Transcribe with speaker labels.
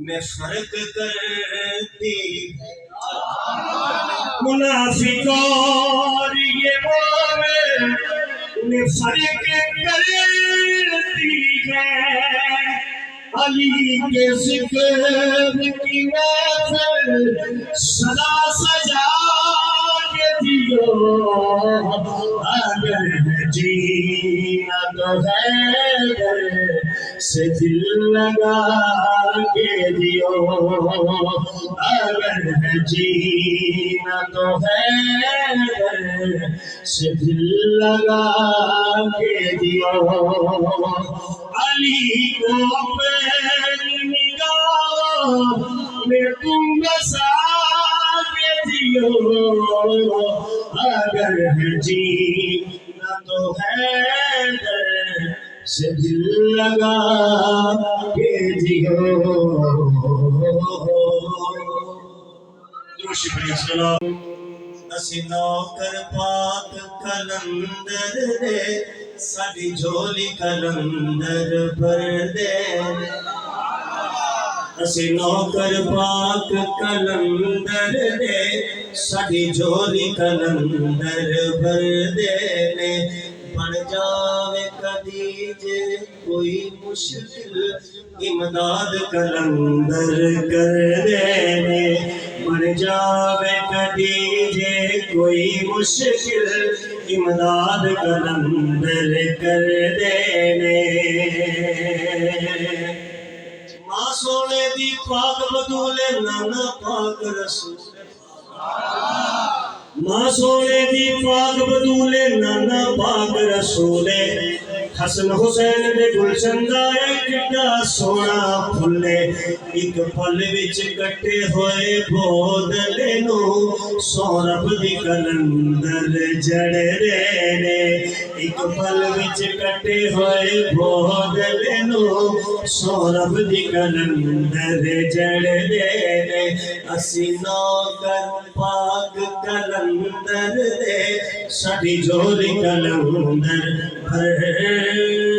Speaker 1: میں فرق کرتی ہے منافق اور یہ مومن میں فرق کرتی ہے علی کے ذکر کی محفل صدا سجا کے دیو اگر جینا تو ہے سے دل لگا کے دیو اگر جینا تو ہے سے دل لگا کے دیو علی کو اپنی نگاہ میں تم بسا کے دیو اگر جینا تو ہے سے دل لگا کے دیو درود پڑھیے سلام اسی نوکر پاک کلندر دے ساڈی جھولی کلندر بھر دے اسی نوکر پاک کلندر دے ساڈی جھولی کلندر بھر دے بن جاوے کدی جے کوئی مشکل امداد کلندر کر دے بن جاوے کدی جے کوئی مشکل امداد کلندر کر دے ماں سونے دی پاک بدولے نانا پاک رسول ماں سونے دی پاک بدولے نانا پاک رسولے حسن حسین دے گلشن دا کڈا سونا پھلے ایک پل وچ کٹے ہوئے بودلے نو سورب دی کلندر جڑ رہے نے ایک پل وچ کٹے ہوئے بودلے نو سورب دی کلندر جڑ رہے نے اسی نوکر پاک کلندر دے ساڈی جھولی کلندر بھر